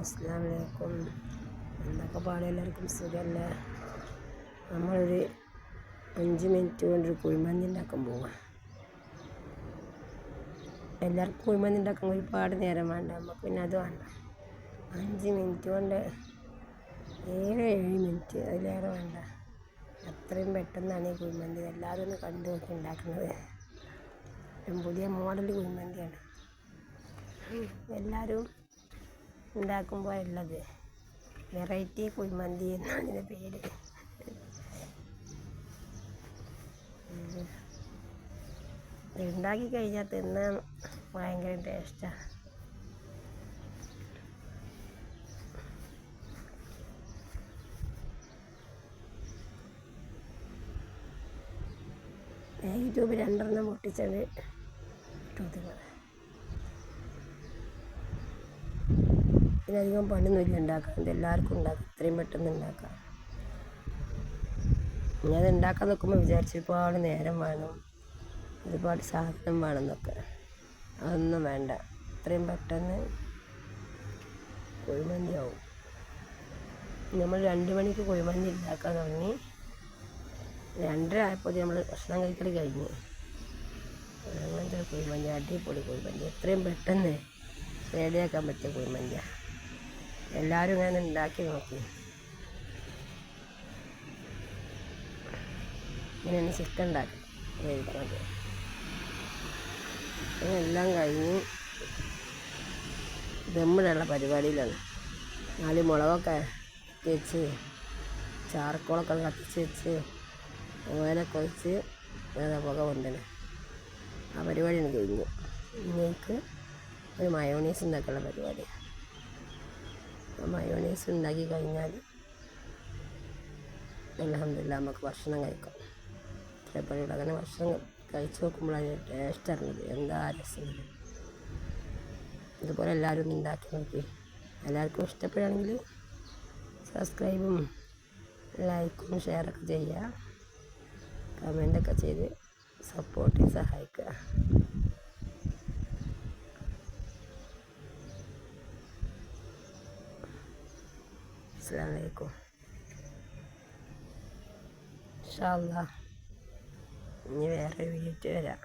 അസ്സലാമു അലൈക്കും. എന്തൊക്കെ പാടെ എല്ലാവർക്കും സുഖമല്ലേ? നമ്മളൊരു 5 മിനിറ്റ് കൊണ്ടൊരു കുഴിമന്തി ഉണ്ടാക്കാൻ പോവാം. എല്ലാവർക്കും കുഴിമന്തി ഉണ്ടാക്കാൻ ഒരുപാട് നേരം വേണ്ട, നമുക്ക് പിന്നെ അത് വേണ്ട. 5 മിനിറ്റ് കൊണ്ട് 7 മിനിറ്റ് അതിലേറെ വേണ്ട. അത്രയും പെട്ടെന്നാണ് ഈ കുഴിമന്തി. എല്ലാവരും ഒന്ന് കണ്ടു നോക്കി ഉണ്ടാക്കുന്നത്. പുതിയ മോഡൽ കുഴിമന്തിയാണ്. എല്ലാവരും ഉണ്ടാക്കുമ്പോൾ ഉള്ളത് വെറൈറ്റി കുഴിമന്തി എന്നാണ് അതിൻ്റെ പേര്. ഉണ്ടാക്കി കഴിഞ്ഞാൽ തിന്നാൻ ഭയങ്കര ടേസ്റ്റാണ്. യൂട്യൂബ് 2 പൊട്ടിച്ചത് ഇട്ടു. ഇതിനധികം പണിയൊന്നുമില്ല ഉണ്ടാക്കാം. ഇത് എല്ലാവർക്കും ഉണ്ടാക്കാം, ഇത്രയും പെട്ടെന്ന് ഉണ്ടാക്കാം. ഞാനത് ഉണ്ടാക്കാൻ നോക്കുമ്പോൾ വിചാരിച്ചു ഒരുപാട് നേരം വേണം, ഒരുപാട് സാധനം വേണമെന്നൊക്കെ. അതൊന്നും വേണ്ട, ഇത്രയും പെട്ടെന്ന് കുഴിമന്തി ആവും. നമ്മൾ 2 മണിക്ക് കുഴിമന്തി ഉണ്ടാക്കാൻ തുടങ്ങി. 2:30 ആയപ്പോൾ നമ്മൾ ഭക്ഷണം കഴിക്കൽ കഴിഞ്ഞ്. അങ്ങനത്തെ കുഴിമന്തി, അടിപൊളി കുഴിമന്തി. എത്രയും പെട്ടെന്ന് റെഡിയാക്കാൻ പറ്റിയ കുഴിമന്തിയാണ്. എല്ലാവരും ഇങ്ങനെ ഉണ്ടാക്കി നോക്കി. ഇങ്ങനെയാണ് ചിക്കൻ ഉണ്ടാക്കി വേവിക്കുന്നത്. എല്ലാം കഴിഞ്ഞ് ദമ്മിടുള്ള പരിപാടിയിലാണ്. 4 മുളകൊക്കെ വെച്ച്, ചാർക്കോളൊക്കെ കത്തിച്ച് വെച്ച്, ഓയിലൊക്കെ ഒഴിച്ച് പുക കൊണ്ടുതന്നെ ആ പരിപാടിയാണ് കഴിഞ്ഞു. ഇങ്ങേക്ക് ഒരു മയോണീസ് ഉണ്ടാക്കാനുള്ള പരിപാടിയാണ്. ആ മയോണീസ് ഉണ്ടാക്കി കഴിഞ്ഞാൽ അൽഹംദുലില്ലാ നമുക്ക് ഭക്ഷണം കഴിക്കാം. ഇതേപോലെ അങ്ങനെ ഭക്ഷണം കഴിച്ച് നോക്കുമ്പോഴാണ് ടേസ്റ്റ് അറിഞ്ഞത്. എന്താ രസം! ഇതുപോലെ എല്ലാവരും ഒന്ന് ഉണ്ടാക്കി നോക്കി. എല്ലാവർക്കും ഇഷ്ടപ്പെടുകയാണെങ്കിൽ സബ്സ്ക്രൈബും ലൈക്കും ഷെയറൊക്കെ ചെയ്യുക. കമൻ്റൊക്കെ ചെയ്ത് സപ്പോർട്ട് സഹായിക്കുക. അസ്സലാമു അലൈക്കും. ഇൻഷാ അല്ലാഹ് ഇനി വേറെ വീഡിയോ വരാം.